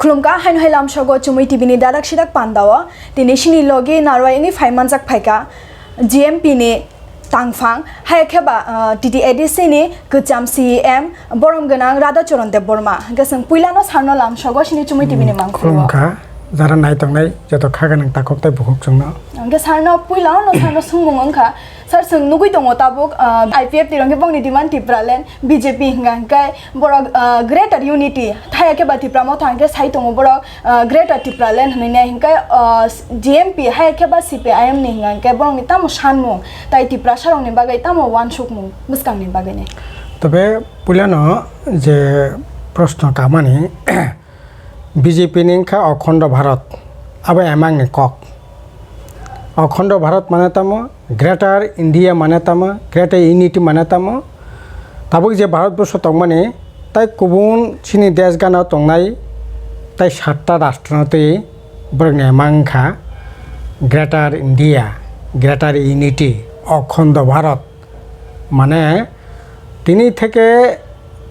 खुलुमका हाइन हाइलाम शगो चुमुई टिभिनि दादाक सिदाक पान्दावा दिनै सिनि लगे नारवायनि फाइमानजाक फाइका जीएमपी नि तांफां हायखेबा टीटीएडीसी नि गोजाम सीएम बरम गोनां राधा चरण देव बर्मा गसं पुइलानो सारनो लाम शगो सिनि चुमुई टिभिनि मांखुवा खुलुमका जारा नायतंनाय जतो खागोनां ताकबताय बुहुक जोंनो अंगे सारनो पुइलानो सारनो सुंगुं अंखा सर सों नुगुइ दङ ताबुक आईपीएफ तिरंगे बंगनि डिमान्ड टिप्रालेन बीजेपी हिंगांकाय बर ग्रेटर यूनिटी थायाके बाति प्रामो थांके साइ दङ बर ग्रेटर टिप्रालेन हनैना हिंकाय जीएमपी हायाके बा सीपीआईएम नि हिंगांकाय बरंनि तामो सानमु ताइ टिप्रा सारंनि बागै तामो वानसुकमु मुस्कांनि बागै ने तबे पुलानो जे प्रश्न कामानि बीजेपी निखा अखंड भारत अब एमांनि कक अखंड भारत माने तामो ग्रेटर इंडिया माने तामो ग्रेटर यूनिटी माने तामो ताबुक जे भारतबर्ष तंगमाने ताइ गुबुन सिनि देश गाना तंनाय ताइ 7टा राष्ट्रनते बरने मांखा ग्रेटर इंडिया ग्रेटर यूनिटी अखंड भारत माने तिनि থেকে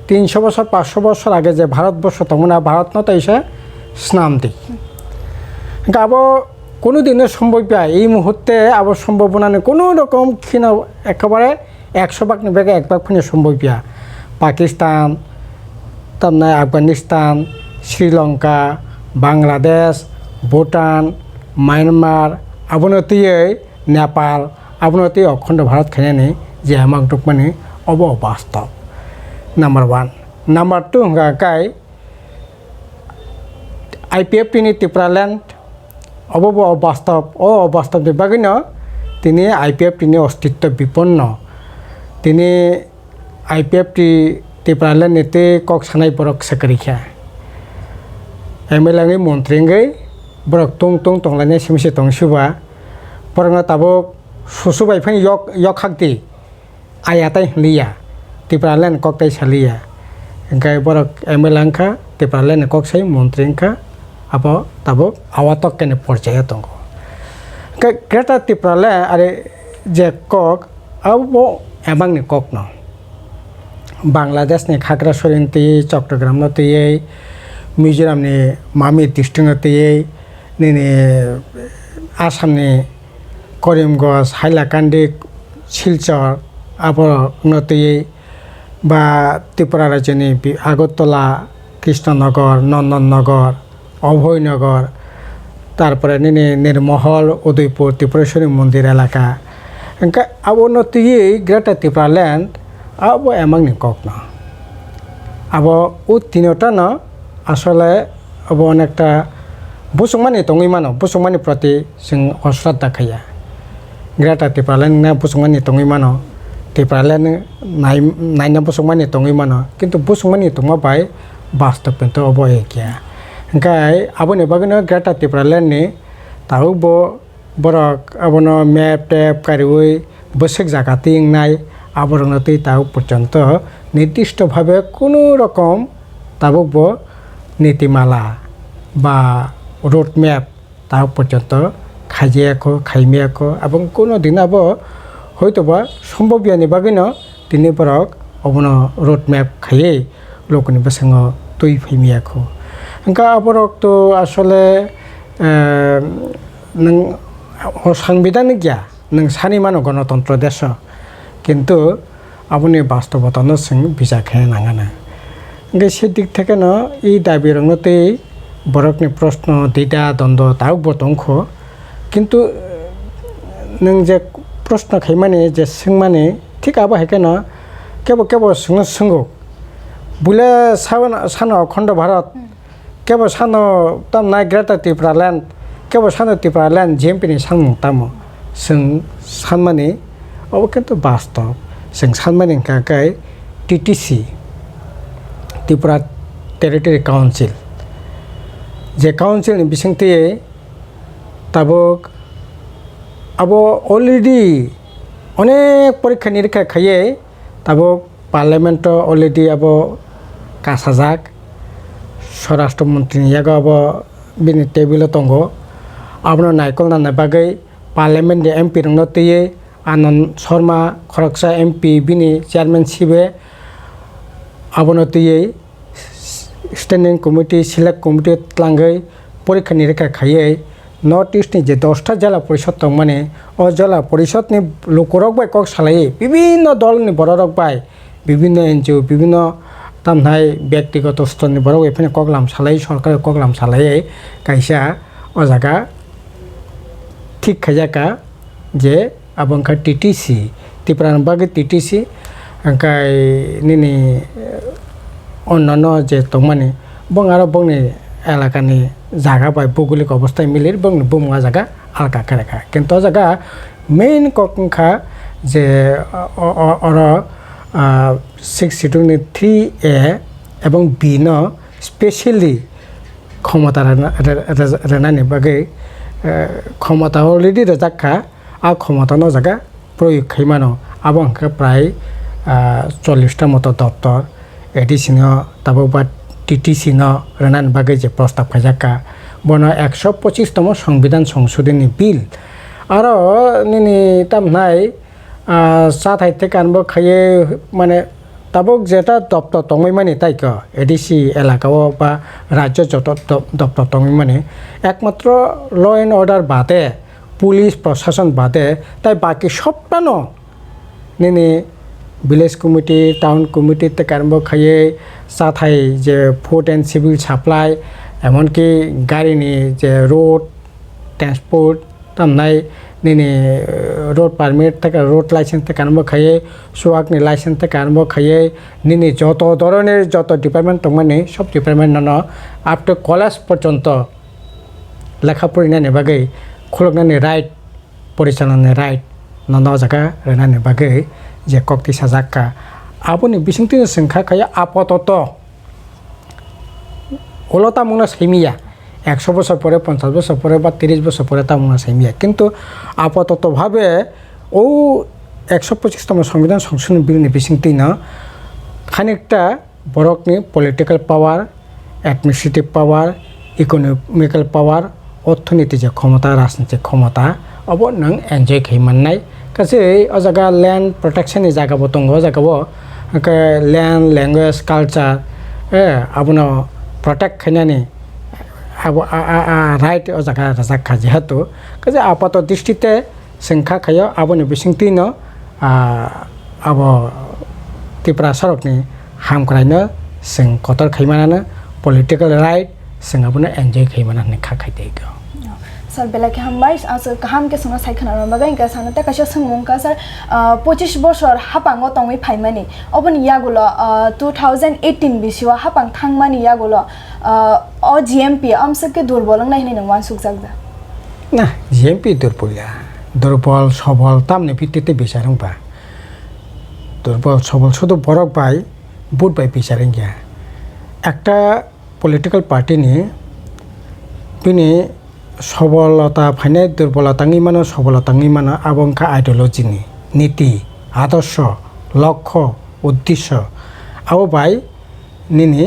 300 বছর 500 বছর আগে যে ভারতবর্ষ তমনা ভারত ন তাইছে স্নামতি গাবো কোনো দিনের সম্ভব এই মুহূর্তে আবার সম্ভাবনা নেই কোনো রকম ক্ষীণ একেবারে 100 ভাগ নিবে 1 ভাগ ফিনে সম্ভব পাকিস্তান তারপরে আফগানিস্তান শ্রীলঙ্কা বাংলাদেশ ভুটান মায়ানমার আবনতিয়ে নেপাল আবনতি অখণ্ড ভারত খেনে যে আমাক মানে অবাস্তব নাম্বার 1 নাম্বার 2 গায় आईपीएफ टिनि टिप्रालैंड अबब अबास्तव बागैन तिनि आईपीएफ टिनि अस्तित्व विपन्न तिनि आईपीएफ टी टिप्रालैंड नेते कक सानाय बरक सकरिखा एमएलए मंत्रींगै बरक तुं तंलायनाय सिमसे तंसुबा बरंगा ताबो सुसुबाय फाय yok hakti ayatai hliya टिप्रालैंड कक ताय सालिया गाय बरक एमएलए अंखा टिप्रालैंड कक साय मंत्री अंखा अब तब आवातक के पर्याय दंग ग्रेटर टिप्रालैंड आरो जे कक अब एमांनि कक न बांग्लादेशनि खाग्रासरिन तैयै चट्टग्राम तैयै मिजोरामनि मामि डिस्ट्रिक्ट तैयै नैनि आसामनि करिमगंज हाइलाकान्दी सिलचर अब तैयै बा त्रिपुरा राज्यनि आगरतला कृष्णनगर नंदननगर अभयनगर तारपरे निर्महल उदयपुर त्रिपुरेश्वरी मंदिर एलाका इनका अब नतीये ग्रेटर टिप्रालैंड अब एमांनि कक अब उ तीनटा न आसले अब अनेकटा बुसुंमानि तंगै मानो बुसुंमानि प्रति जों अश्रद्धा खाया ग्रेटर टिप्रालैंड ना बुसुंमानि तंगै मानो टिप्रालैंड नायना बुसुंमानि तंगै मानो किन्तु बुसुंमानि तंगा बाय वास्तव पिन्तो अब एकिया गाय आबोनि बागैनो ग्रेटर टिप्रालैंड नि ताबो बरक आबोनो मैप टेप कारिवै बसक जागाति नाय आबरनो तै ताबो पर्यन्त निर्दिष्ट भावे कोनो रकम ताबो नीतिमाला बा रोड मैप ताबो पर्यन्त खाइयाखो खाइमियाखो एबं कोनो दिन अब हयतोबा सम्भबियानि बागैनो दिनै बरक आबोनो रोड मैप खाइयै लोकनि बसंग तुइ फैमियाखो इनका अबरक तो आसले नों संविधान गया नों सानि मानो गणतंत्र देश किन्तु आबुनि वास्तवता न जों बिजाखे नाङाना इनका से दिक थेके न ई दाबि रंगते बरकनि प्रश्न दिदा द्वंद्व ताव बतंख किन्तु नों जे प्रश्न खाइमाने जे सोंमाने ठीक आबा हेके न केबो सोंगो बुले सानो अखंड भारत केवल सानो तम नाय ग्रेटर टिप्रालैंड केवल सानो टिप्रालैंड जीएमपी नि सांग तामो जों सानमाने अब किन्तु वास्तव जों सानमाने काकाय टीटीसी त्रिपुरा टेरिटरी काउंसिल जे काउंसिल नि बिसंति ताबो अब अलरेडी अनेक परीक्षा निरीक्षा खाइए ताबो पार्लियामेंट अलरेडी अब कासाजाक स्वराष्ट्र मंत्री अब बिनि टेबिल दंग आबनो नायकल नाना बागै पार्लियामेंट एमपी रंनो तैयै आनंद शर्मा खरगसा एमपी बिनि चेयरमैन सिबे आबनो तैयै स्टैंडिंग कमिटी सिलेक्ट कमिटी तलांगै परीक्षा निरीक्षा खायै नर्थ ईस्ट जे 10टा जिला परिषद दं माने अ जिला परिषदनि लोकरक बाय कक सालायै विभिन्न दलनि बररक बाय विभिन्न एनजिओ विभिन्न तामनाय व्यक्तिगत स्तरनि बरक एफाने कगलाम सालायै सरकार कगलाम सालायै कायसा अ जागा ठीक खायजाका जे abangka TTC tipran bagi TTC angkai nini অন্যান্য যে তংমানে বং আরো বংনি এলাকানি জায়গা পাই ভৌগোলিক অবস্থায় মিলির বং বুমা জায়গা আলকা কেরেখা কিন্তু জায়গা মেইন কংখা যে অর 6.3A এবং বি ন স্পেশালি ক্ষমতা রেনানি বাকি ক্ষমতা অলরেডি রেজাখা আর ক্ষমতা ন জায়গা প্রয়োগ খাইমানো আবংকা প্রায় 40টা মতো দপ্তর এডিসিনো তাবো বা টিটিসিনো রেনান বাগে যে প্রস্তাব খাইজাকা বন 125তম সংবিধান সংশোধনী বিল আর নিনি তামনাই সাথাই থেকে আনবো খাইয়ে মানে তাবক যেটা দপ্তর টঙই মানে তাইক এডিসি এলাকাও বা রাজ্য যত দপ্তর টঙই মানে একমাত্র ল এন্ড অর্ডার বাদে পুলিশ প্রশাসন বাদে তাই বাকি সবটা ন নিনি ভিলেজ কমিটি টাউন কমিটি থেকে আরম্ভ খাইয়ে সাথাই যে ফুড অ্যান্ড সিভিল সাপ্লাই এমনকি গাড়িনি যে রোড ট্রান্সপোর্ট তামনাই নিনি রোড পারমিট থেকে রোড লাইসেন্স থেকে আরম্ভ খাইয়ে সোয়াকনি লাইসেন্স থেকে আরম্ভ খাইয়ে নিনি যত ধরনের যত ডিপার্টমেন্ট মানে সব ডিপার্টমেন্ট ন আপ টু কলেজ পর্যন্ত লেখা পড়িনানি বাগै খুলকনানি রাইট পরিচালনাनि রাইট নন জায়গা রেনানি বাগै যে কক্তি সাজাক্কা আপনি বিসংতি সংখ্যা খাইয়া আপাতত হলো তামুনা সেমিয়া 100 বছর পরে 50 বছর পরে বা 30 বছর পরে তামুনা সেমিয়া কিন্তু আপাততভাবে ও 125তম সংবিধান সংশোধন বিলনি বিসংতি না খানিকটা বরকনি পলিটিক্যাল পাওয়ার অ্যাডমিনিস্ট্রেটিভ পাওয়ার ইকোনমিক্যাল পাওয়ার অর্থনীতি যে ক্ষমতা রাজনৈতিক ক্ষমতা অব নং এনজয় খাইমান্নাই কাছে ও জায়গা ল্যান্ড প্রটেকশননি জায়গাবো দङ জায়গাবো ল্যান্ড ল্যাঙ্গুয়েজ কালচার আবনো প্রটেক্ট খাইনানি রাইট ও জায়গা রাজাখা যেহেতু কাজে আপাত দৃষ্টিতে সংখ্যা খাইও আবনি বিসংতি ন আব ত্রিপুরা সরকনি হামক্রাইनो जों कतर खाइमानानो पलिटिकल राइट जों आबनो एनजय खाइमानानो खाखाइदैगो सर बेलाके हामबाय आस काम के संग साइखना रंबागा इनका सानते कासे संगंका सर 25 बছর हापांगो तंगै फाइमानि अबन यागुलो 2018 बिसिवा हापां थांमानि यागुलो अ जीएमपी आमसके दुर्बलंग नायनि नंगवान सुकजागदा ना जीएमपी दुर्बलया दुर्बल सबल तामनि भित्तिते बिचारंबा दुर्बल सबल শুধু বরক বাই বুট বাই বিচারেন গিয়া একটা পলিটিক্যাল পার্টি নি বিনি সবলতা ফাইনে দুর্বলতাঙ্গি মানো সবলতাঙ্গি মানো আবংকা আইডিওলজিনি নীতি আদর্শ লক্ষ্য উদ্দেশ্য আও বাই নিনি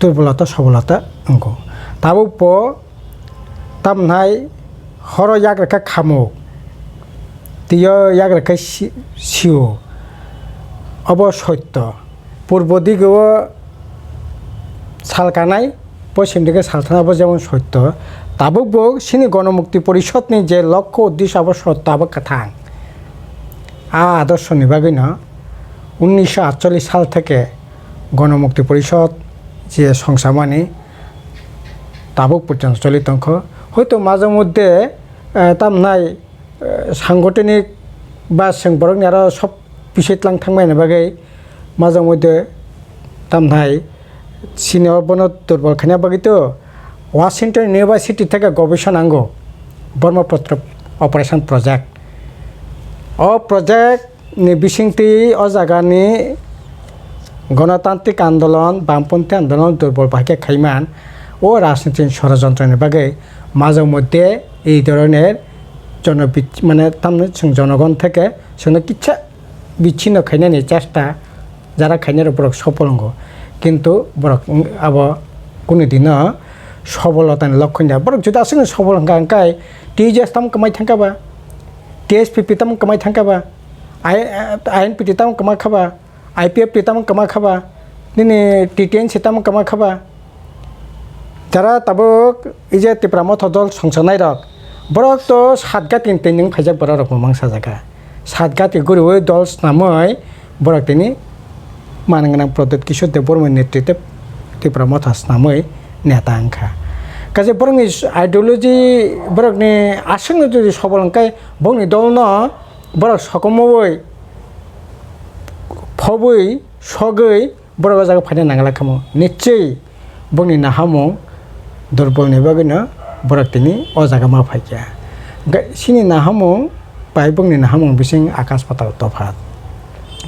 দুর্বলতা সবলতা অঙ্গ তাবো প তামনাই হর ইয়াগরেখা খামুক তিয় ইয়াগরেখা সিও অব সত্য পূর্ব দিকেও সালকানাই পশ্চিম দিকে সালথানাবো যেমন সত্য তাবকবো সিনি গণমুক্তি পরিষদনি যে লক্ষ্য উদ্দেশ্য আবার সত্য আবার কাথাং আদর্শ নিবাগৈ না 1948 সাল থেকে গণমুক্তি পরিষদ যে সংসামানি তাবক পর্যন্ত চলিত অঙ্ক হয়তো মাঝে মধ্যে তামনাই সাংগঠনিক বা जों বরকনি আরো সব পিছাইতলাং থাংমাইনি বাগै মাঝে মধ্যে তামনাই সিনিয়র বন দুর্বল খানিয়া বাগিত ওয়াশিংটন ইউনিভার্সিটি থেকে গবেষণাঙ্গ ব্রহ্মপুত্র অপারেশন প্রজেক্ট ও প্রজেক্ট নি বিসংতি ও জায়গানি গণতান্ত্রিক আন্দোলন বামপন্থী আন্দোলন দুর্বল ভাগে খাইমান ও রাজনীতিক ষড়যন্ত্রের বাগে মাঝে মধ্যে এই ধরনের মানে তামনে জনগণ থেকে সঙ্গে কিচ্ছা বিচ্ছিন্ন খাইনানি চেষ্টা যারা খাইনার উপর সফলঙ্গ কিন্তু বরক আব কোনো দিন সবলতানি লক্ষ্য নিয়া বরক যদি আসলে সবলঙ্কা আঙ্কাই টিজিএস তাম কামাই থাকাবা টিএসপিপি তাম কামাই থাকাবা আইএনপিটি তাম কামা খাবা আইপিএফটি তাম কামা খাবা nini titian sitam kama khaba jara tabuk ije tipra mo thodol songsanai rok borok to satgat tin tin phaijak borok rok mang sajaka satgat guru dol snamoi borok tini mananganang product kishor de bormon netritwe tipra mo thasnamoi neta angkha kaje borokni ideology borokni asungno jodi sobol angkai bongni dolno borok sokomoi phoboi sogoi borok jaga phaina nangala khamo nichoi bongni nahamung durbol ni bagino borok tini o jaga ma phaikya sini nahamung bai bongni nahamung bising akas patal tofat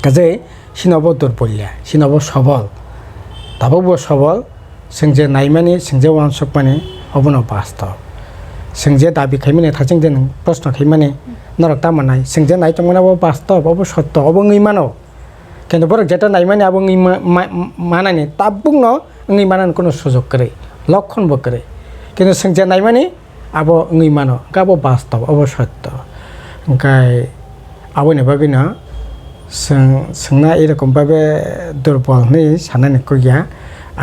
kaje sinabo durbolya sinabo sobol tababo sobol sengje naimani sengje wansokmani obono bastav sengje dabi khaimani thajing den proshno khaimani norok tamanai sengje nai tongmanabo bastav obo sotto obo ngimano কিন্তু borok jeta naimani abo manani tabungno ngi manan kono sujog kare লক্ষণ bo kare কিন্তু sengje naimani abo ngi mano gabo bastav obo sotto engkai aboni bagina sengna erokom babe durbol ni sanani koya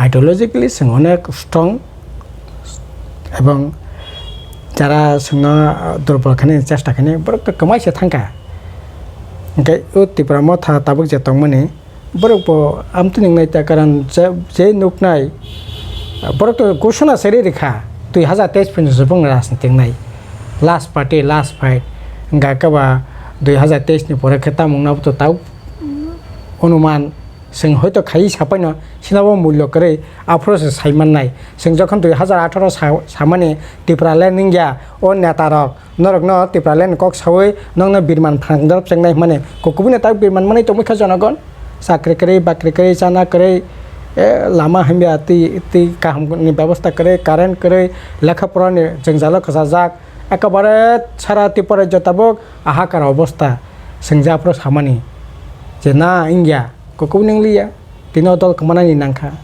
ideologically seng onek strong এবং যারা সঙ্গ দুর্বল খানে চেষ্টা খানে বরক তো কমাইছে থাকা ওকে ও ত্রিপুরা মথা তাবুক যে তংমানে বরক আমতো নাইতা কারণ যে নুকনাই বরক তো ঘোষণা সেরে রেখা 2023 পর্যন্ত বং রাজনীতি নাই লাস্ট পার্টি লাস্ট ফাইট গাকাবা 2023 ni pore kheta mungna to taw অনুমান जों হয়তো খাই সাপাইনো সিনাবো মূল্য করে আফ্রোস সাইমান নাই जों যখন 2018 সামানে ত্রিপুরাল্যান্ড নিংয়া ও নেতারক নরক ন ত্রিপুরাল্যান্ড কক সাওই নংনা বিরমান ফাংদরপ চেংনাই মানে কুকুবনে তাক বিরমান মানে তো মুখা জনগণ চাকরি করে বাকরি করে চানা করে লামা হামিয়া তি কাহামনি ব্যবস্থা করে কারেন্ট করে লেখাপড়ানি जों জালো খসাজাক একেবারে সারা ত্রিপুরা জতাবক আহাকার অবস্থা जों জাফ্রো সামানি যে না ইংয়া kukuning liya tino dol kemana ni nangka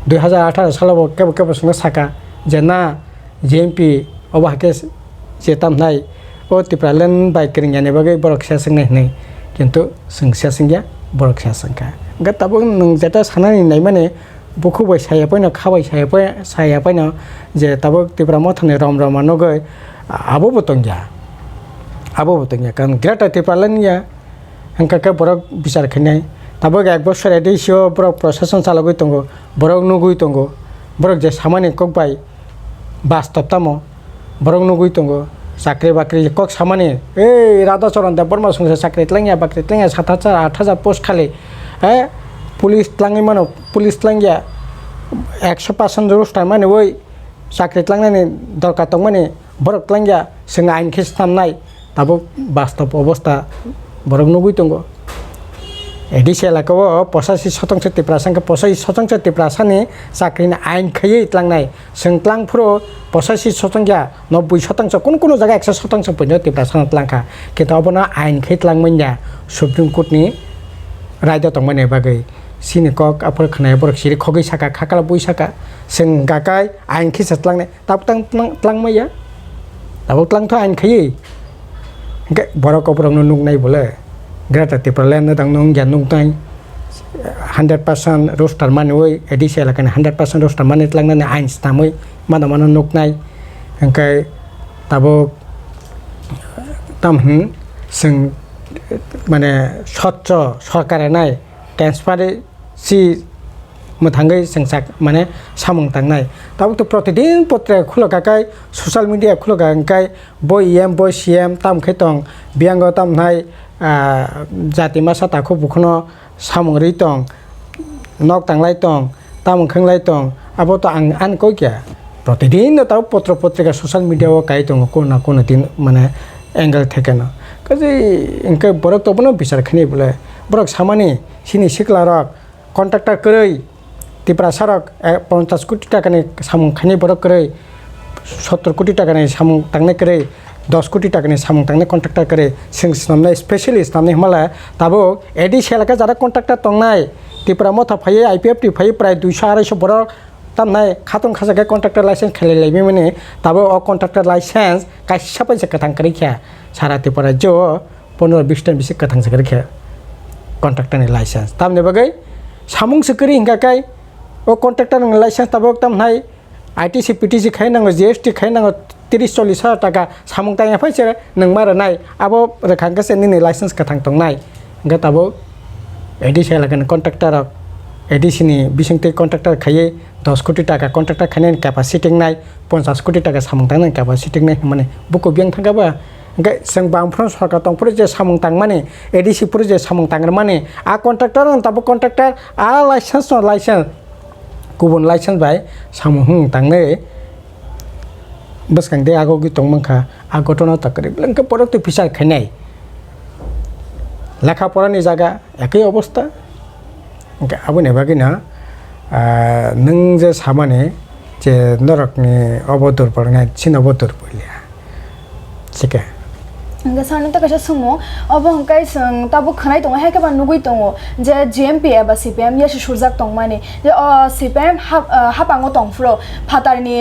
2018 salabo kebo sunga saka jena JMP obahke jetam nai o tipralen bai kering yani bagai borok sia sing nei kintu sing sia singya borok sia sangka ga tabung nung jeta sanani nai mane buku bai saya paino khabai saya paino je tabuk tipra mothane rom nogoi abo botongya kan grata tipralen ya angka ka borok bicar khenai tabuk ek boshor edisio borok proshashon chalogoi tongo borok nugui tongo borok je samani kokbai bastop tamo borok nugui tongo chakri bakri kok samani ei rada choron da borma sungsa chakri tlangya bakri tlangya 7000 8000 post khali police tlangই mano police tlangya 100% roster মানে ওই চাকরি tlangনানি দরকার তং মানে borok tlangya जों आइन खिस्ताम নাই tabuk bastop অবস্থা borok nugui tongo एडिसियल को 85% टिप्रासन का 85% टिप्रासानि चाकरिनि आइन खयै tlangनाय जों tlangफ्रो 85% या 90% कोन जागा 100% पइनो टिप्रासन tlangखा किन्तु अबनो आइन खै tlangमैया सुप्रीम कोर्टनि रायदा तंमाने बागै सिनि कक आफर खनाय बरक सिरि खगै साका खाकाला बुइ साका जों गागाय आइन खिसा tlangनाय ताब tlangमैया ताब tlangथ आइन खयै बरक अबरक नुगनाय बोले Grata Tipraland na dang nung janung tay 100% roster man oi edisial kan 100% roster man itlang na ains tamoy mana nuknay angkay tabo tamhn sing mane sotcho sarkare nai transparency mothangai sengsak mane samung tangnai tabo to protidin potre khulokakai social media khuloka angkay boy em boy cm tam khaitong biango tam nai জাতি মাসা তাকো বুখনো সামংরি তং knock তাংলাই তং তামং খংলাই তং আবো তো আন কইয়া প্রতিদিন তাও পত্র পত্রিকা সোশ্যাল মিডিয়াও কাই তং কোন দিন মানে অ্যাঙ্গেল থেকে না কাজে ইনকে বরক তবনো বিচার খানি বলে বরক সামানি সিনি সিকলারক কন্ট্রাক্টর কरै ত্রিপুরা সড়ক 50 কোটি টাকানি সামং খানি বরক কरै 70 কোটি টাকানি সামং তাংনাই কरै 10 कोटी टाकानि सामung tangne contractor करे जों नामनाय स्पेशलिस्ट नामनाय हमाला ताबो एडिसियल का जारा contractor तंगनाय टिप्रा मथा फायै आईपीएफटी फायै प्राय 200 250 बरक तामनाय खातन खाजाके contractor लाइसेंस खेले लाइबे माने ताबो अ contractor लाइसेंस काइसा पैसा कथां करिख्या सारा टिप्रा जो 15 20 टन बिसे कथां सकरिख्या contractor नि licence तामने बगै samung sekeri hingga kai o kontraktor ng license tabok tam hai ITC PTC khai nang GST khai nang 30-40 টাকা samung tang phai che nang mara nai abo rekhang ka sen ni license ka thang tong nai hingga tabok ADC lagan kontraktor ADC ni bisingte kontraktor khaye 10 কোটি টাকা contractor খানে capacity নাই 50 কোটি টাকা সামং তাং capacity নাই মানে বুকো বিয়াं थांगाबा ओंखाय जों बांफ्रोम सरकार दंफोर जे सामं तां माने एडिसि फोर जे सामं तांगर माने आ कन्ट्राक्टर ताबो कन्ट्राक्टर आ लाइसेंस न लाइसेंस गुबुन लाइसेंस बाय सामं हुं तांने बसकां दे आगो गि तंमंखा आ घटना तकरि ब्लंक प्रोडक्ट फिसार खायनाय लेखा परानि जागा एकै अवस्था ओंखाय आबोने बागिना नों जे सामाने जे नरकनि अबदर पड़नाय चिन अबदर पड़लिया ठीक है Nga sana ta kasha sumo abo hangkai sang tabu khanai tong ha ka ban nugui tong je GMP aba CPM ya shurjak tong mani je CPM hapango tong fro phatarni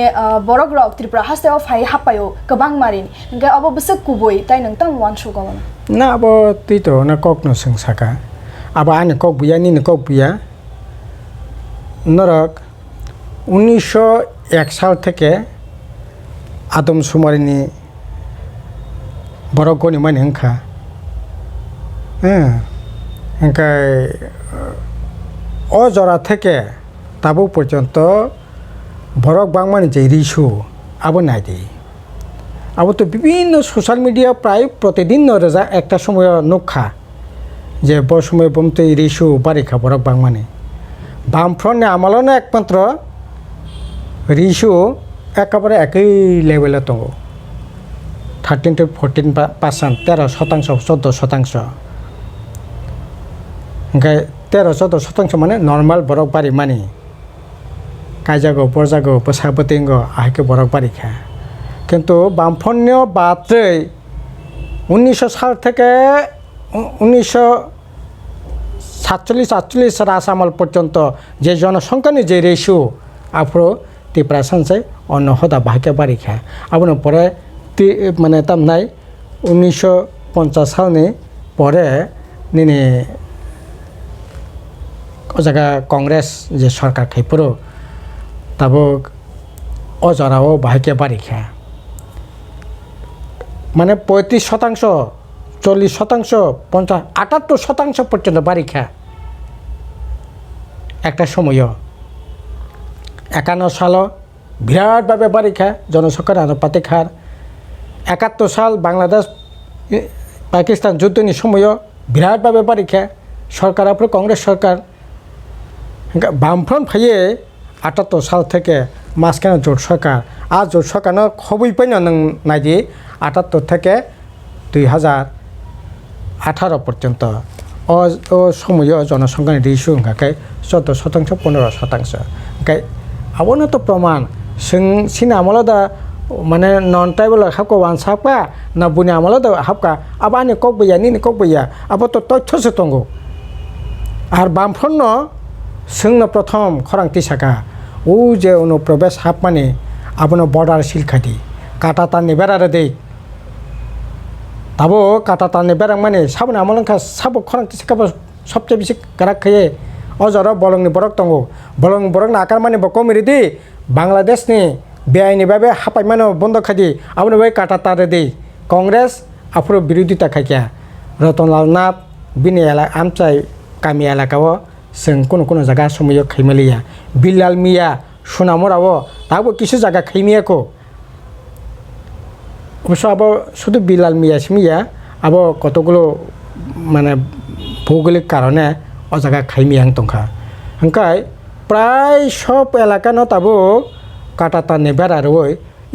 borok rok tripura haste of hai hapayo kabang marin nga abo busak kuboi tai nang tang wan shu ga na abo tito na kok no sang saka aba ani kok buya ni kok buya নরক 1901 সাল থেকে আদমশুমারিনি বড় গণিমান হিংসা হিংকায় অজরা থেকে তাবু পর্যন্ত বরক বাংমানি যে রিসু আবো নাই দি আবো তো বিভিন্ন সোশ্যাল মিডিয়া প্রায় প্রতিদিন রেজা একটা সময় নখা যে বড় সময় বমতে রিসু বারিখা বরক বাংমানি বামফ্রন্টে আমলনে একমাত্র রিসু একেবারে একই লেভেলে দङ 13 to 14% 13% 14% ओंखाय 13-14% माने नर्माल बरक बारि मानि कायजागो बरजागो बसाबतेंगो आहायके बरक बारिखा किन्तु बामफ्रन्टनि बाद्रै 1900 साल থেকে 1947-48 রাসামাল পর্যন্ত যে জনসংখ্যানি যে রেশিও আফ্রো 3% অন্য হদা বাহাকে বারিখা আবনো পরে মানে তাম নাই 1950 সালনি পরে নিনি জায়গা কংগ্রেস যে সরকার খাইপুরো তাবো অজরাও বাহাকে বারিখা মানে 35%, 40%, 50, 78% পর্যন্ত বারিখা একটা সময় 51 সাল বিরাটভাবে বারিখা জনসংখ্যার আনুপাতিক হার 71 সাল বাংলাদেশ পাকিস্তান যুদ্ধনি সময় বিরাটভাবে বারিখা সরকার আপনি কংগ্রেস সরকার বামফ্রন্ট ফাইয়ে 78 সাল থেকে মাঝখানে জোট সরকার আর জোট সরকার খবই পাই না নাইদি 78 থেকে 2018 পর্যন্ত ও সময় জনসংখ্যার রেশিও ওंखाय 14%, 15%। ओंखाय आबोनो तो प्रमाण सिन आमला दा माने नन ट्राइबल हाबको वानसापा ना बुनि आमला दा हाबका आबानि ककबैया नि ककबैया आबो तो तथ्यसो दंगो आर बामफ्रन्ट जोंनो प्रथम खरांथि साका ও যে অনুপ্রবেশ হাব মানে আবনো বর্ডার শিলখাদি কাটা তাননি বেড়ারে দেই তাবো কাটা তাননি বেড়াং মানে সাবন আমলংখা সাবো খরাংথি সাকাবো সবচেয়ে বেশি কারাক খাইয়ে অজর বলংনি বরক দङ বলং বরক আকার মানে বকমিরি দি বাংলাদেশনি বেআইনিভাবে হাপাই মানে বন্ধ খাদি আবনো बै কাটা তারে দেই কংগ্রেস আফ্রো বিরোধিতা খাইয়া রতনলাল नाथ बिनि आमचाय गामि एलाकाओ जों কোনো জায়গা সময় খাইমালিয়া बिलाल मिया सुनामराओ दाबो किसु जायगा खाइमियाको अबश्य अब शुधु बिलाल मिया सिमिया अब कतगुलो माने भौगोलिक कारणे ओ जायगा खाइमिया दंखा ओंखाय प्राय सब एलाका न ताबो काटाता नेबार आरो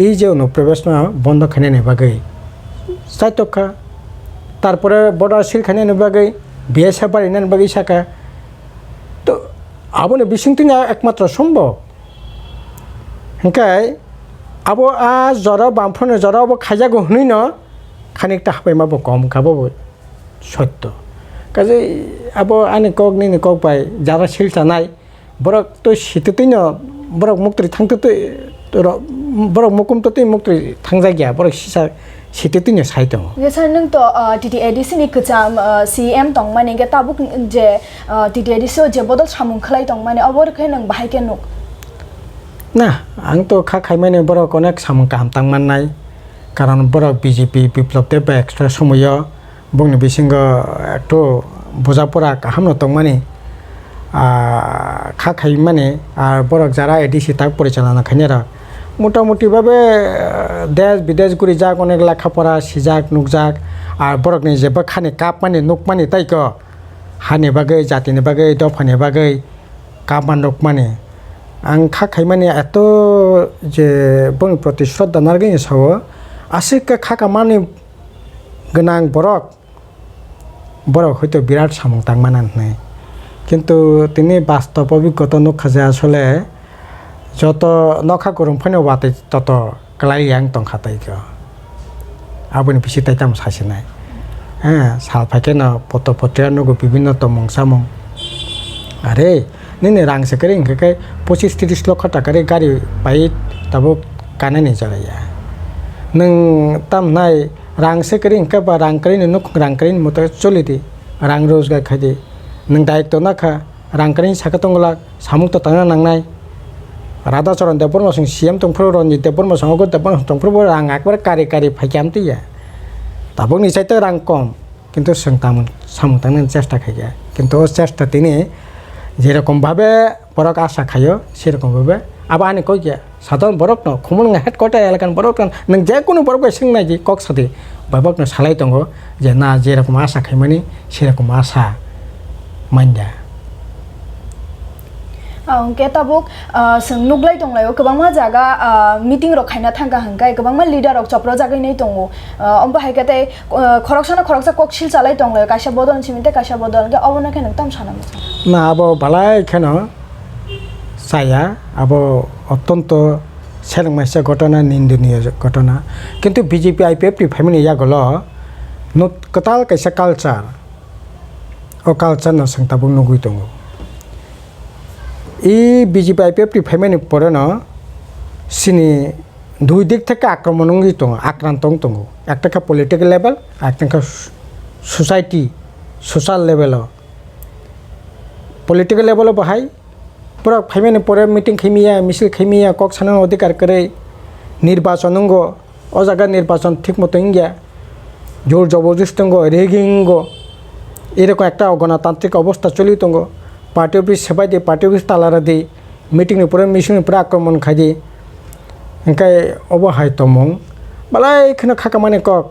এই যে অনুপ্রবেশ বন্ধ খাইনাयनि बागै साइटका तारपरे बर्डार सिल खाइनायनि बागै बिएसएफ बारिनायनि बागै साका तो आबोनो बिसिंथिना एकमात्र सम्भव ओंखाय आबो आ जरा बामफ्रन्ट जरा अब खाइजागो हुनैन खानिकटा हाबायमाबो कम खाबो सत्य काजे अब आनि कक निनि कक बाय जारा सिल थानाय बरक तो सिततैन बरक मुक्ति थांततै बरक मुकुमततै मुक्ति थांजागिया बरक সেটা তিনি সাই দङ ge sar nung to TTADC ni kacham CM tong mani ge tabuk je TTADC je bodol samung khlai tong mani abor khe nang bahai ke nuk না আং তো খা খাইমানে বড়ক অনেক সামং কাম তাংমাননাই কারণ বড়ক বিজেপি বিপ্লব দেব এক্সট্রা সময় বংনি বিসিঙ্গ একটু বোঝাপড়া কাহামনো তংমানি খা খাইমানে আর বড়ক যারা এডিসি তাক পরিচালনা খাইনারা মোটামুটিভাবে দেশ বিদেশ ঘুরি যাক অনেক লেখাপড়া সিজাক নুকজাক আর বরকনি যেবা খানি কাপ মানে নুক মানে তাইক হানি বাগै জাতিनि বাগै দফাनि বাগै কাপ মান নুক মানে आं खाखाइमाने एत जे बंनि प्रति श्रद्धा नारगैनि सावो आसिका खाखामानि गोनां बरक हयতো বিরাট সামং তাংমানান নাই কিন্তু তিনি বাস্তব অভিজ্ঞতা নখাজে আসলে যত নখা গরম ফাইনো বাতে তত ক্লাই আং তংখাতাইক আবনি পিছি তাইতাম সাসিনাই হ্যাঁ সাল ফাইকে না পত পত্রিয়া নগো বিভিন্ন তমং সামং আরে নি রাং সেকারে ইনকে 25-30 লক্ষ টাকার গাড়ি পাই তাবো কানে নি জালাইয়া নং তাম নাই রাং সেকারে ইনকে বা রাং কারি নুক রাং কারি মত চলিদি রাং রোজগার খাইদি নং দায়িত্ব না খা রাং কারি সাকা তংলা সামুক তো তানা নাংনাই রাধা চরণ দেবর মসং সিএম তংফ্রো রঞ্জিত দেবর মসং গো দেবর তংফ্রো রাং একবার কারি ফাইকাম তিয়া তাবো নি চাইতে রাং কম কিন্তু সংতাম সামুক তাংনা চেষ্টা খাইয়া কিন্তু চেষ্টা তিনি যেরকমভাবে বরক আশা খাইও সেরকমভাবে আবার আনি কই গিয়া সাধারণ বরক ন খুমুন হেডকোয়ার্টার এলাকান বরক নং যে কোনো বরক সিংনাই যে কক সাথে বাবক ন সালাই দङ যে না যেরকম আশা খাইমানি সেরকম আশা মাইন্ডা ke tabuk sung nuglai tonglayo kwbangma jaga meeting rok khaina thangka hangkai kwbangma leader rok chopro jagai nei tongo omba haikate khoroksa kok sil chalai tonglayo kaisa bodol chimite kaisa bodol ke obona khe nang tam sanam না আবো বালাই কেন চায়া আবো অত্যন্ত সেরংমাইসা ঘটনা নিন্দনীয় ঘটনা কিন্তু বিজেপি আইপিএফটি ফ্যামিলি ইয়াগল কতাল কাইসা কালচার ও কালচার না সংতাবো নুগুই দङ এই বিজেপি আইপিএফটি ফ্যামিলি পরে ন সিনি দুই দিক থেকে আক্রমণ দङ আক্রান্ত দङ একটা পলিটিক্যাল লেভেল আর একটা society social level political level বাহাই পুরা ফাইমানে পরে মিটিং খাইমিয়া মিছিল খাইমিয়া কক সানার অধিকার করে নির্বাচন ও জায়গা নির্বাচন ঠিক মতো ইঙ্গিয়া জোর জবরদস্তি রেগিং এরকম একটা গণতান্ত্রিক অবস্থা চলিত পার্টি অফিস সেবাই দিয়ে পার্টি অফিস তালারা দিই মিটিংনি পরে মিছিংনি পরে আক্রমণ খাই দি ওখাই অবহাই তমং বালাই এখানে খাকা মানে কক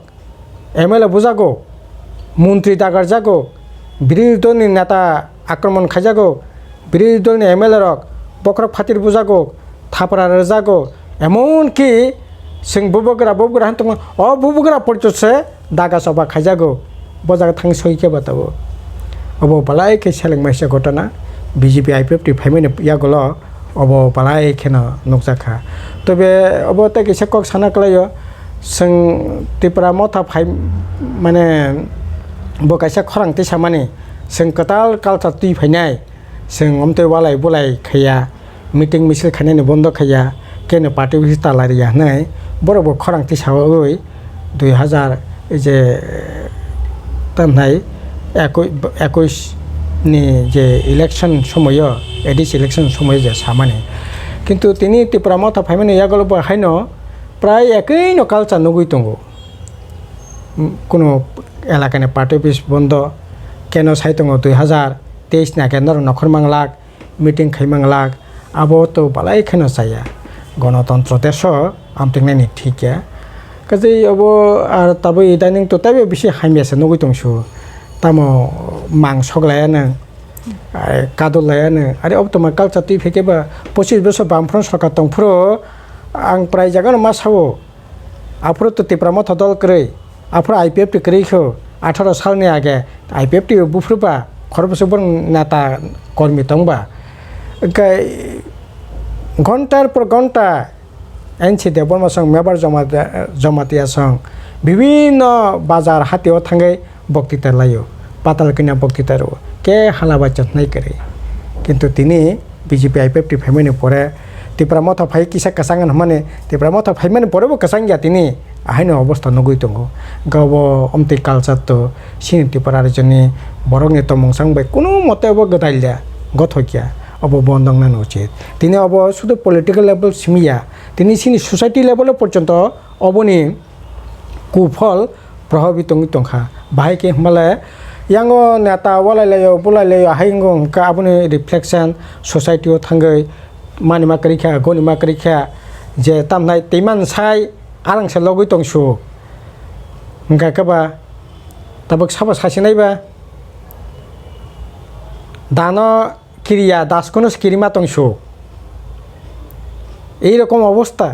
এমএলএ বুঝাগো মন্ত্রী দাগার যাগো বিরোধী দলনি নেতা আক্রমণ খাইজাগো বিরোধী দলনি এমএলএ রক বকরক ফাতির বুঝাগো থাপড়া রেজাগো এমনকি जों बुबुग्रा हांतों बुबुग्रा पड़चोसे दागा सबा खाइजागो बजाग थांग सहीके बताबो अब बालाय के सेलें माइसे घटना बीजेपी आईपीएफटी फाइमेन यागल अब बालाय खेन नुकजाखा तबे अब ते किसे कक साना कलायो जों त्रिपुरा मथा फाइ माने बकाइसा खरांति सामाने जों कताल कालचार तुइ फाइनाय जों अमते वालाय बुलाय खैया मिटिं मिছিল खानायनि बन्द खैया केनो पार्टी अफिस तालारिया नै बरबो खरांति सावै 2000 जे तामनाय 21 नि जे इलेक्शन समय एडिस इलेक्शन समय जे सामाने किन्तु तिनि त्रिपुरा मथा फाइमाने यागल बाहायनो प्राय एकैनो कालचार नुगुइ दंगो कोनो एलाकानि पार्टी अफिस बन्द केनो साइतंगो 2023 ना केन्द्र नखर मांगलाक मिटिं खाइमांगलाक आबो तो बालाय खेनो जाया गणतंत्र देश आमथिंनायनि ठीक काजे अब आर ताबो इदानिं तो ताबे बिसि हाइमेसे नुगुइ दंसु तामो मां सगलायानो कादलायानो आरो अब तो मा कालचार तुइ फेकेबा 25 बोसोर बामफ्रन सरकार दंफ्रो आं प्राय जागानो मा सावो आफ्रो तो त्रिपुरा मथा दल करै आफ्रो आईपीएफटी करैखो 18 सालनि आगे आईपीएफटी बुफ्रुबा खरबसुबर नेता कर्मी दंबा घंटार पर घंटा एनसी देवबर्मा संघ मेबर जमातिया संघ विभिन्न बाजार हाथियाव थांगै बक्तृता लायो पाताल कन्या बक्तृता रो के हालाबा चतनाय करे किन्तु तिनी बीजेपी आईपीएफटी फाइमाने परे त्रिपुरा मथा फाइ किसा कसांगन माने त्रिपुरा मथा फाइमाने परेबो कसांगिया तिनी ahino অবস্থা নগৈ tongo গাবো অমতে কালচার তো সিনিতি পারার জন্য বরংনি তমং সাংবাই কোনো মতে অব গদাইলা গথকিয়া অব বন্ধং না উচিত তিনি অব শুধু পলিটিক্যাল লেভেল সিমিয়া তিনি সিনি সোসাইটি লেভেল পর্যন্ত অবনি কুফল প্রভাবিত তংখা বাহাইকে হমালে यांगो नेता वालायलायो बुलायलायो हायंगो का आबुनि रिफ्लेक्शन सोसाइटियाव थांगै मानिमा करिखा गनिमा करिखा जे तामनाय तैमान साय आरांसे लगै दंसु ओंका कबा ताबक साबा सासिनायबा दानो किरिया दासकोनो किरिमा दंसु এই রকম অবস্থা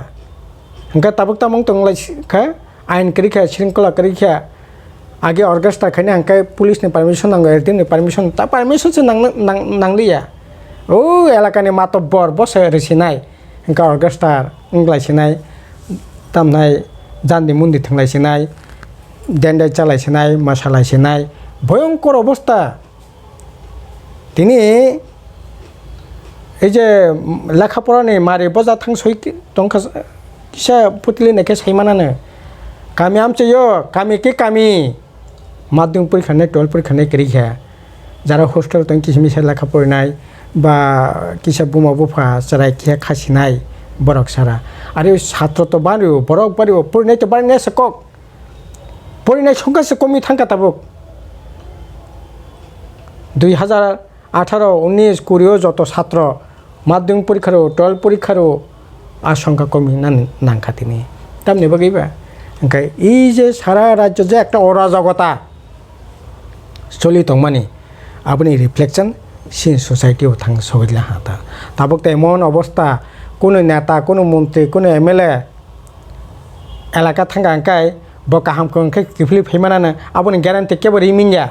ओंका ताबक तामं तंलायखा आइन करिखा शृंखला करिखा आगे ऑर्गेस्ट्रा खाने अंका पुलिस ने परमिशन नांगो एरदिन ने परमिशन ता परमिशन से नांगलिया ओ एलाका ने मातब्बर बस रेसिनाय अंका ऑर्गेस्ट्रा इंग्लायसिनाय तामनाय जान्दी मुन्दी थंलायसिनाय डेन्डे चालायसिनाय मसालायसिनाय भयंकर अवस्था तिनि এই যে লেখাপড়ানি মারে বজা থাং সই টংকা কিসা পুতলি নেকে সাইমানাनो kami amceyo kami ke kami মাধ্যমিক পরীক্ষা নেই 12 পরীক্ষা নেই করিখা যারা হোস্টেল তং কিসমি লেখা পড়িনাই বা কিসা বুমা বুফা যারাই কিয়া খাসিনাই বরক সারা আরে ছাত্র তো বাড়িও বরক বাড়িও পড়িনাই তো বাড়ি নেছে কক পড়িনাই সংখ্যা সে কমি থাকা তাবক 2018 19 20 যত ছাত্র মাধ্যমিক পরীক্ষারও 12 পরীক্ষারও আশঙ্কা কমি নাংখা তিনি তামনে বগৈবা ओंखाय এই যে সারা রাজ্য যে একটা অরাজকতা চলি দंमानि আপনি রিফ্লেকশন সিন সোসাইটিও থাং সগিলা হাতা তাবক তেমন অবস্থা কোনো নেতা কোনো মন্ত্রী কোনো এমএলএ এলাকা থাঙ্গা আঙ্কাই বকাহামকো ওंखाय কিফলি ফেমানাनो আপনি গ্যারান্টি কেবল রিমিংয়া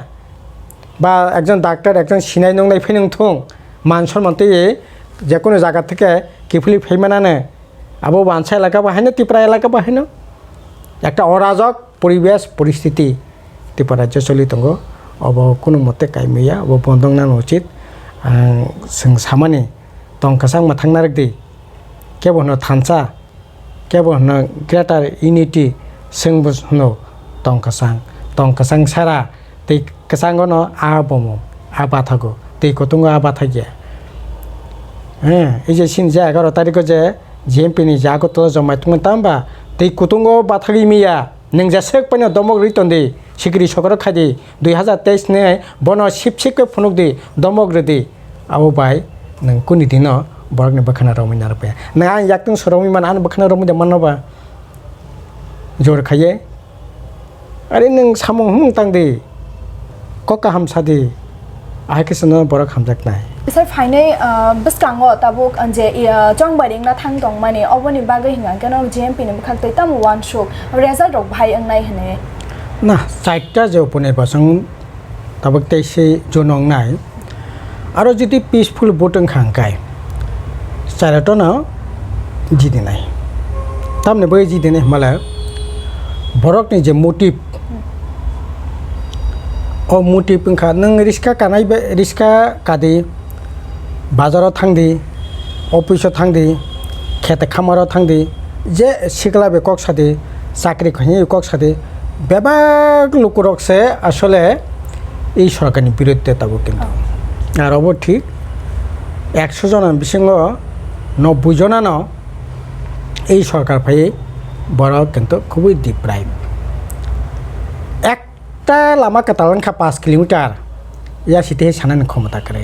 বা একজন ডাক্তার একজন সিনাই নংনাই ফেনং থং মান সম্মান তৈয়ে যে কোনো জায়গা থেকে কিফলি ফেমানানো আবো বানসা এলাকা বাহাইনো ত্রিপুরা এলাকা বাহাইনো একটা অরাজক পরিবেশ পরিস্থিতি ত্রিপুরা রাজ্য চলি দङ अब কোনো মতে কাইমিয়া अब বন্ধং নানো উচিত जों सामानि तंकासां माथांनारगदि केबोनो थानसा केबोनो ग्रेटार इउनिटी जोंबो तंकासां सारा तै कसांगनो आबमो आबाथागो तै कतुंग आबाथागिया এই যে সিন যে 11 तारिखो जे जेएमपी नि जागत जमायतुंग तांबा तै कुतुंगो बाथागि मिया नों जासेक पानो दमक रितोंदि सिगिरि सकरो खादि 2023 ने बनो सिपसिक फुनुगदि दमक रदि आबो बाय नों कुनि दिनो बरगनि बखाना रमिना रपे ना याक्तुं सरमि मान आन बखाना रमिदा मानबा जोर खाये अरे नों सामं हुं तांदि कका हामसादि आहायकेसनो बरक हामजाकनाय सर फाइनै बस्कांगो ताबुक अंजे चंगबारिं ना थांग दं माने अबनि बागै हिंगा केनो जेएमपी ने बखालतै ताम वान शो रिजल्ट रक भाई अंगनाय हने ना चाइटा जे उपने बसं ताबुक तैसे जनंग नाय आरो जदि पीसफुल भोटिं खांगाय चाइराटन जिदिनाय तामने बै जिदिने मला बरकनि जे मोटिभ ओ मोटिभ इंखा नों रिस्का कानाय रिस्का कादि बाजाराव थांदि अफिसाव थांदि खेते खामाराव थांदि जे सिगला बे कक सादि चाकरि खनि कक सादि बेबाग लोकरकसे आसले এই সরকারের বিরুদ্ধে তাবো কিন্তু আর অব ঠিক 100 জন বিসঙ্গ 90 জনানো এই সরকার ভাই বড় কিন্তু খুবই ডিপ্রাইভ একটা লামা কাটালানখা 5 কিলোমিটার ইয়া সিতে সানান ক্ষমতা করে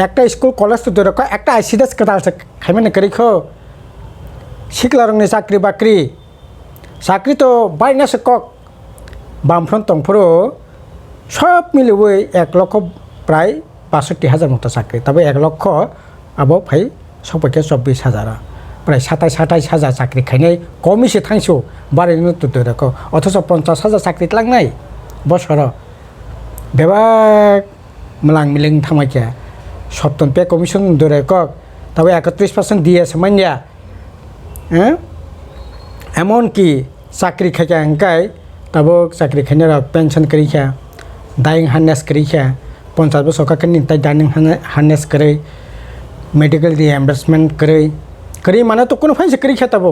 একটা স্কুল কলেজ তো দরক একটা আইসিডিএস কাটাল খাইমানে করিখো শিকলা রংনি চাকরি বাকরি চাকরি তো বাইনাসে কক বামফ্রন্ট তংফুরো সব মিলিবই 1 লক্ষ প্রায় ৬২,০০০ মতো চাকরি তবে 1 লক্ষ আবো ভাই সবকে ২৪,০০০ প্রায় ২৭,০০০ চাকরি খাইনাই কমিছে থাংসো বাড়িনো তো দরক অথচ ৫০,০০০ চাকরি লাংনাই বছর বেবাক মলাং মিলিং থামাইকে সপ্তম পে কমিশন দরে কক তবে ৩১% দিয়েছে মানিয়া হ্যাঁ এমনকি চাকরি খাইকে আঙ্কাই তবে চাকরি খাইনে পেনশন করিখা ডাইং হার্নেস করিখা 50 বছর কাকানি তাই ডাইং হার্নেস করে মেডিকেল রিএম্বার্সমেন্ট করে মানে তো কোনো ফাইসে করিখা তবে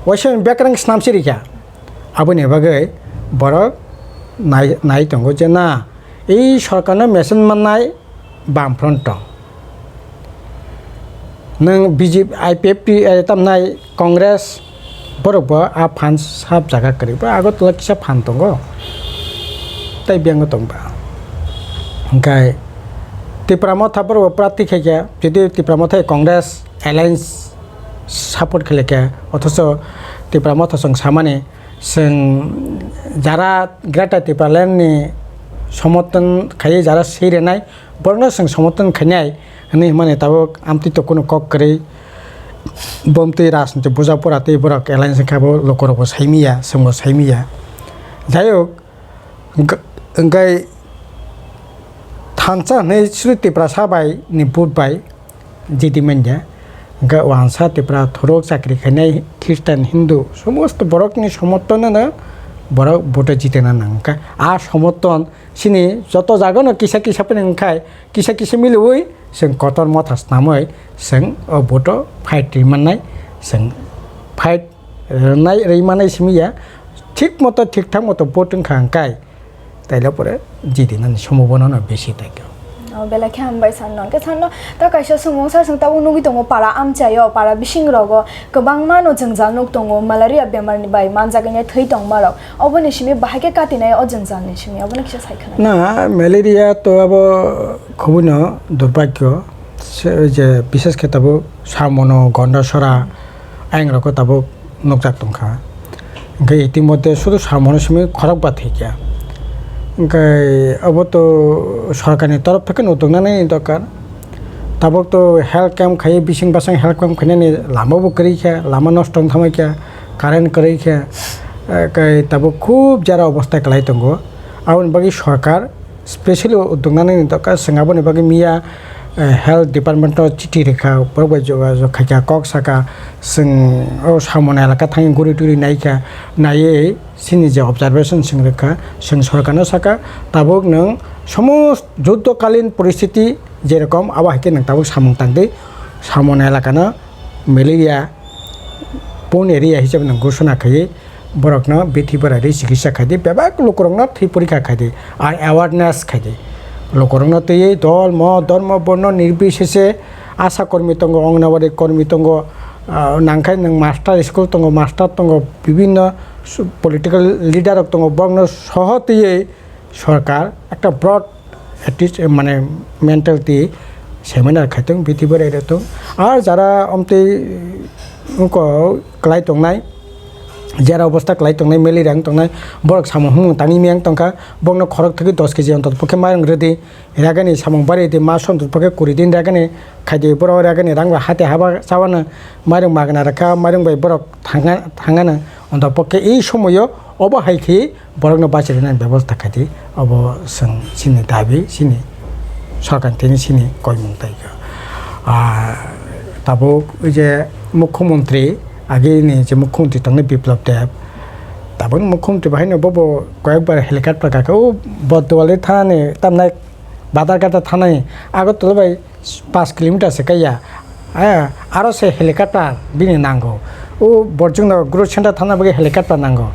ওইসব বেকারাং স্নামসিরিকা আবুনি বাগৈ বড় নাই দङ যে না এই সরকারनो মেসেজ মাননাय বামফ্রন্ট दं नों BJP IPFP तामनाय कंग्रेस बरबो आ फान साब जागा करिबा आगतला किसा फान दङ ताइ बेंग दंबा ओंखाय त्रिपुरामा थाबर प्रार्थी खायगा जुदि त्रिपुरामा थाय कांग्रेस एलायंस सापर्ट खालायगा अथच त्रिपुरामा थसं सामाने जों যারা গ্রেটার त्रिपुरालेण्डनि समर्थन खायो যারা सेरेनाय बरनो जों समर्थन खायनाय हनै माने ताबो आमति तो कोनो कक करे बमति राजनीति बुजापराते बरक एलायंस खाबो लकरबो साइमिया जोंबो साइमिया जायक ओंखाय थानसा नै सुरु त्रिपुरा साबाय नि बुटबाय जिदि मेनजा ओंखाय वानसा त्रिपुरा थरक चाकरि खायनाय ख्रिस्टान हिंदू समस्त बरकनि समर्थननो बरक भोट जितेना नांका आ समर्थन सिनि जत जागोन किसा किसा पेनखाय किसा किसा मिलुय जों कतर मथास नामै जों भोट फाइट रिमाननाय जों फाइट नाय रिमाननाय सिमिया ठीक मतो ठीक ठाक मतो भोट खांखाय ताइला परे जितेनानि सम्भावना बेसि थायो बेला खामबाय सानन के सानन ता कायसा सुमुं सारसं ताबो नुगि दङ पारा आमचायो पारा बिसिं रग गोबां मानो जंजाल नुग दङ मालारिया बेमारनि बाय मानजागैनाय थै दं मारक अबनि सिमि बाहागे काटिनाय अ जंजालनि सिमि अबनि किसा सायखाना ना ম্যালেরিয়া তো अब খুবই দুর্ভাগ্য যে বিশেষ করে তাবো সামনো গন্ডাসরা আইনরক তাবো নুকজাক দंखा ओंखाय इतिमध्ये শুধু সামনো सिमि खरक बा थैया ओंखाय अब तो सरकारनि तरफ থেকে नुदोंनानै दरकार ताबक तो हेल्थ कैम्प खायो बिसिं बासां हेल्थ कैम्प खायनानै लामाबो करिखा लामा नष्ट थामायखा कारेन्ट करिखा ओंखाय ताबो खूब जारा अवस्था खालाय दङ आउन बागि सरकार स्पेशली उदोंनानै दरकार जोंहाबो बागि मिया हेल्थ डिपार्टमेंट चिठी रेखा बरबो जगाजग खायखा कक साका जों ओ सामना एलाका थाङि गुरि टुरि नायखा नायै सिनि जे अबजारभेशन जों रेखा जों सरकारनो साका ताबक नों समस्त युद्धकालीन परिस्थिति जेरकम आवाहके नों ताबक सामं तांदे सामना एलाकानो मेलेरिया पन एरिया हिसाबै नों घोषणा खायो बरकनो बेथिबरारि चिकित्सा खायदे बेबाक लोकरंनो थै परीक्षा खायदे आर अवेयरनेस खायदे लोकरंनो तै दल म धर्म वर्ण निर्बिशेषे आशा कर्मी दङ अंगनवाड़ी कर्मी दङ नांखाय नों मास्टार स्कुल दङ मास्टार दङ विभिन्न पलिटिकल लिडार दङ बरनो सहतै सरकार একটা ब्रड एटिस्ट माने मेन्टालिटी सेमिनार खायदों बेथिबरारि दं आर जारा अमते उनको क्लाय दंनाय যারা অবস্থা ক্লাই দंनाय মেলেরিয়া दंनाय बरक सामं हुं तांनि मियां दंखा बंनो खरक थके 10 केजि अंत पके मारं रेदि रागानि सामं बारि दे मा सम पके कुरि दिन रागानि खायदे बर रागानि रांबा हाते हाबा सावानो मारं मागना राखा मारं बाय बरक थांगानो अंत पके এই সময়ও অবহাইখি বরকनो বাঁচিনাय ব্যবস্থা খাयदि अब जों सिनि दाबि सिनि सरकार तिनि सिनि कयमंतायखा ताबो ओइ जे मुख्यमंत्री आगे ने जे मुख्यमंत्री तंगने बिप्लब देव ताबन मुख्यमंत्री बाहायनो बबो कयेकबार हेलिकप्टार गाखौ बदवाले थाने तामनाय बादारगाटा थानाय आगतला बाय 5 किलोमीटर से कया आरो से हेलिकप्टार बिनि नांगौ ओ बरजोंनो ग्रुप सेन्टार थाना बागे हेलिकप्टार नांगौ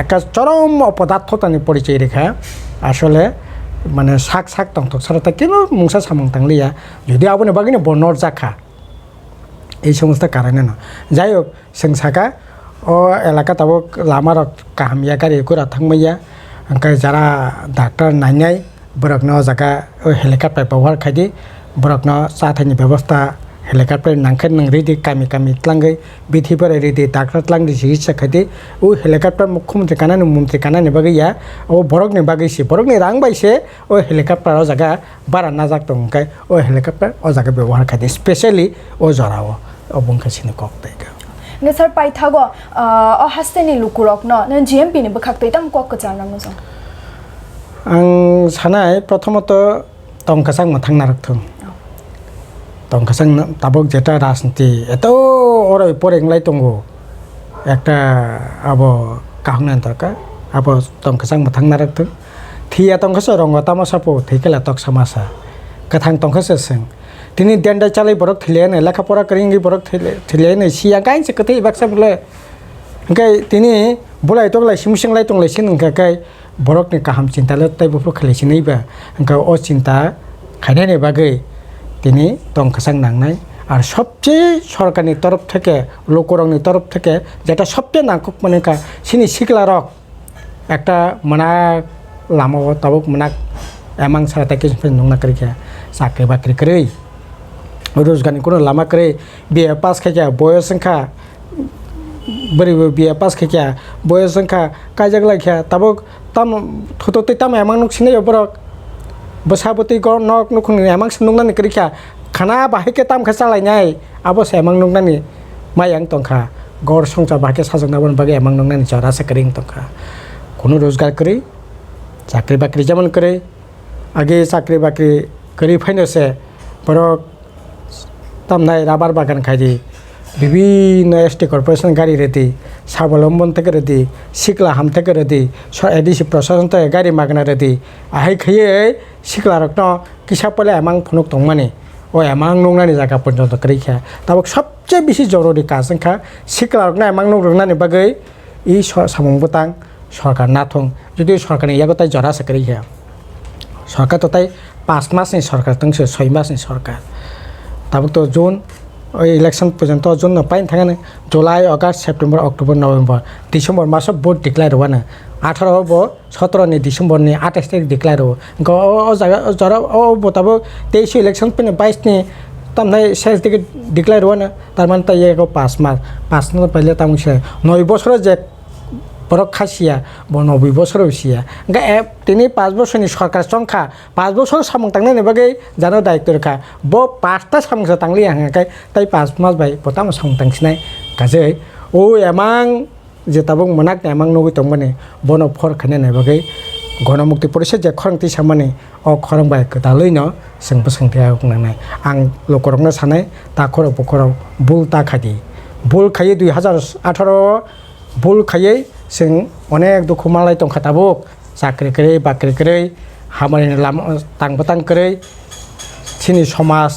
एका चरम अपदार्थतानि परिचय रेखा आसले माने साक साक तंथक साराता केनो मुंसा सामं तांलिया जुदि आबने बागिनो बनर जाखा এই সমস্ত কারণে না যাই হোক जों साका अ एलाका ताबो लामा रक काहामिया गारि कुरा थांमैया ओंखाय जारा डाक्टर नायनाय बरकनो जागा हेलिकप्टार व्यवहार खायदि बरकनो साथायनि व्यवस्था हेलिकप्टार नांखाय नों रेदि कामि कामि tlangै बिथिफोर रेदि डाक्टर tlangदि चिकित्सा खायदि ओ हेलिकप्टार मुख्यमंत्री कानानि मंत्री कानानि बागैया ओ बरकनि बागैसि बरकनि रां बायसे ओ हेलिकप्टार जागा बारा नाजाक दं ओंखाय ओ हेलिकप्टार ओ जागा व्यवहार खायदि स्पेशली ओ जराव अबंखासिनो कक्तायगा ने सर पाइथागो अ हास्तेनि लुकुरक न ने जीएमपी नि बखाक्तै तम कक जाना मोजां आं सानाय प्रथमत तंखासां मथांना रखथों तंखासां ताबक जेटा राजनीति एत अराय परेंलाय दंगो एकटा अब काहना दरकार अब तंखासां मथांना रखथों थिया तंखासा रंग तामासापो थैकेला तक समासा कथां तंखासा जों दिनै देन्दाय चालाय बरक थैलेयानो लेखा फरा करिंगि बरक थैलेयानो सिया गाइसे कथै बाक्सा बोले ओंखाय तिनि बुलाय तगलाय सिमसिंलाय तंलायसिन ओंखाय बरकनि काहाम चिन्ताले ताइबुफ्रु खालायसिनैबा ओंखाय अ चिन्ता खायनायनि बागै तिनि तंखासां नांनाय আর সবচেয়ে সরকারি তরফ থেকে লোকরংনি তরফ থেকে যেটা সবচেয়ে নাকুক মানে সিনি সিকলারক একটা মনাক লামাও তাবুক মনাক এমাং সারা তাকে নংনা করি চাকরি বাকরি করে রোজগারনি কোনো লামা করে বিয়ে পাস খাইয়া বয়স সংখ্যা बोरै बिए पास खायखा बयस संख्या कायजाक लायखा ताबुक ताम थोतोतै ताम एमां नुकसिनै बरक बसाबतै ग नक नुखुं एमां सुनुंनानै करिखा खाना बाहायके ताम खा चालायनाय आबो एमां नुंनानै मायां तंखा गर संसार बाहायके साजोंनाबन बागे एमां नुंनानै जरा सकरिं तंखा कोनो रोजगार करै चाकरी बाकरी जेमन करै आगे चाकरी बाकरी करी फैनोसे बरक तामनाय राबार बागान खायदि বিভিন্ন এসটি কর্পোরেশন গাড়ি রেডি স্বাবলম্বন থেকে রেডি সিকলা হাম থেকে রেডি এডিসি প্রশাসন থেকে গাড়ি মাগনা রেডি আহাই খাইয়ে সিকলা রক্ত কিসা পলে এমাং ফনুক দं মানে ও এমাং নংনানি জায়গা পর্যন্ত করিখা তাবক সবচেয়ে বেশি জরুরি কাজ সংখ্যা সিকলা রক্ত এমাং নংনানি বাগৈ ই সামংবতাং সরকার নাথং যদি সরকারনি ইয়াগতাই জরাসে করিখা সরকার তো তাই 5 মাসনি সরকার তংসে 6 মাসনি সরকার তাবক তো জুন इलेक्शन पर्यंत जून पाइन थांग जुलाई अगस्त सेप्टेम्बर अक्टोबर नवेम्बर डिसेम्बर मास भोट डिक्लेयर हुआ 18 बो 17 डिसेम्बर 28 तारिख डिक्लेयर हो जरा बताब 23 इलेक्शन पे 22 ने तमनाय शेष दिखे डिक्लेयर हुआ तारमान तक 5 मास पहले तम से 9 बছর जे बरक खासिया ब 90 बছর हसिया তিনি 5 বছরনি সরকার সংখ্যা 5 বছর সামং তাংনানি বাগै জানো দায়িত্ব রেখা ব 5টা সামংসা তাংলি हांगाय তাই 5 মাস বাই পতাম সামং तांसिनाय गाजै ओ एमां जे ताबुं मनाक एमां नगै तंमाने बनो फर खानाय बागै गणमुक्ति परिषद जे खरंथि सामाने अ खरं बाय कदालैनो जोंबो सोंथाया बुंनाय आं लोकरंनो सानाय ता खर बखराव बुल ता खादि बुल खायै 2018 बुल खायै जों अनेक दुखु मालाय दंखा ताबुक चाकरी करै बाकरी करै हामानि लामा तांबतां करै सिनि समाज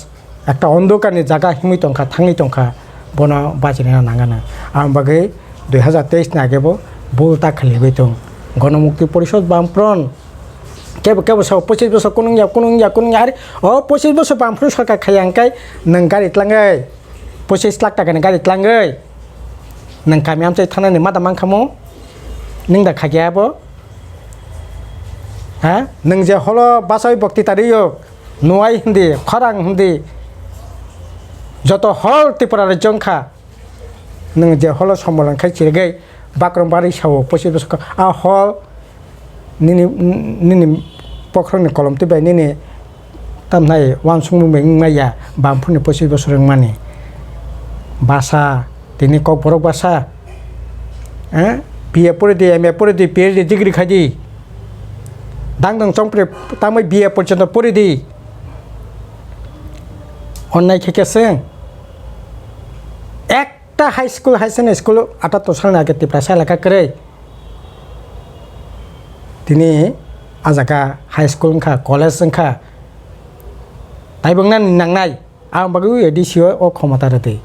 একটা অন্ধকারনি জায়গা হিমি টঙ্কা থাঙি টঙ্কা বন বাঁচিনা নাঙ্গানা आं बागै 2023 আগেবো বুলতা খালিবাই দं গণমুক্তি পরিষদ বামফ্রন কেবো 25 বছর কোন আরে 25 বছর বামফ্রন সরকার খাইয়াंखाय नों गारि tlangै 25 लाख टाकानि गारि tlangै नों गामियाम चाइ थानानै मा दामां खामो नों दा खागियाबो हा नों जे हलो बासाय बक्तितारियो नुवाय हिंदी खरां हिंदी যত হল ত্রিপুরার জংখা नों जे हल सम्बलांखाय चिरगै बाक्रमबारि सावो 25 बছর आ हल निनि पखरनि कलमति बाय निनि तामनाय वानसुंमु मेंमाया बामफुनि 25 बছর माने भाषा तिनि कक बरक भाषा बिए पढ़े एम ए पढ़े PhD डिग्री खादी दांदों चंप्रे तामै बिए पर्यंत पढ़े अन्नाय खेकेसों একটা হাই স্কুল 78 সালের আগে ত্রিপুরা এলাকা করে তিনি আজাকা হাই স্কুল খা কলেজ খা তাইবংনা নাংনাই आं बागै एडिसिओ अ क्षमता रे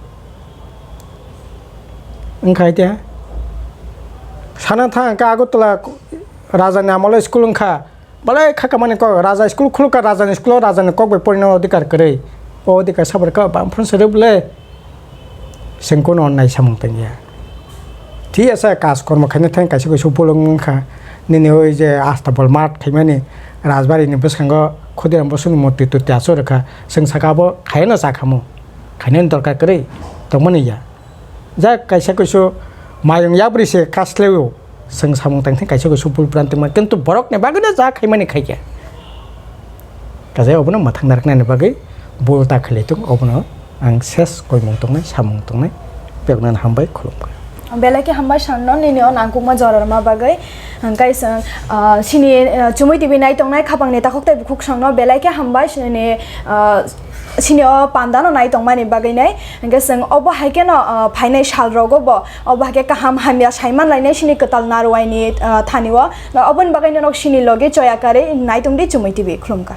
ओंखायते साना था का आगतला राजानि आमल स्कुल खा बले खाका माने क राजा स्कुल खुलका राजानि स्कुल राजानि कक बे परिण अधिकार करे ओ अधिकार साबरका बामफ्रन सरेबले जोंखौ अननाय सामंतनिया ठीक আছে কাজকর্ম খাইনে थां कायसे कायसे बोलंखा निने ओइ जे आस्ताबल मार्ट खाइमानि राजबारिनि बसखांग खुदिराम बसुनि मति तुति आसरखा जों साकाबो खायनो जाखामो खायनो दरकार करे तमनिया जा कायसे कायसे मायं याब्रिसे कासलेव जों सामंतां थां कायसे कायसे बुलब्रान्तिमा किन्तु बरकने बागैनो जा खाइमानि खायया गाजाय अबनो माथां नारखनानि बागै बुलता खालितुं अबनो आं सेस गयमं तंनाय सामं तंनाय बेगनान हामबाय खुलुमबाय बेलाके हामबाय साननो निनो नांगुमा जररमा बागै हांकाय सिनि चुमै टिभि नाय तंनाय खाबांनि ताखकताय बुखुक सांनो बेलाके हामबाय सिनि सिनि पान्दानो नाय तंमानि बागै नाय हांकाय जों अबो हायकेनो फाइनाय साल रगबो अबो हायके काहाम हामिया साइमान लायनाय सिनि कताल नारवायनि थानिवा अबन बागै नक सिनि लगे चयाकारे नाय तंदि चुमै टिभि खुलुमका।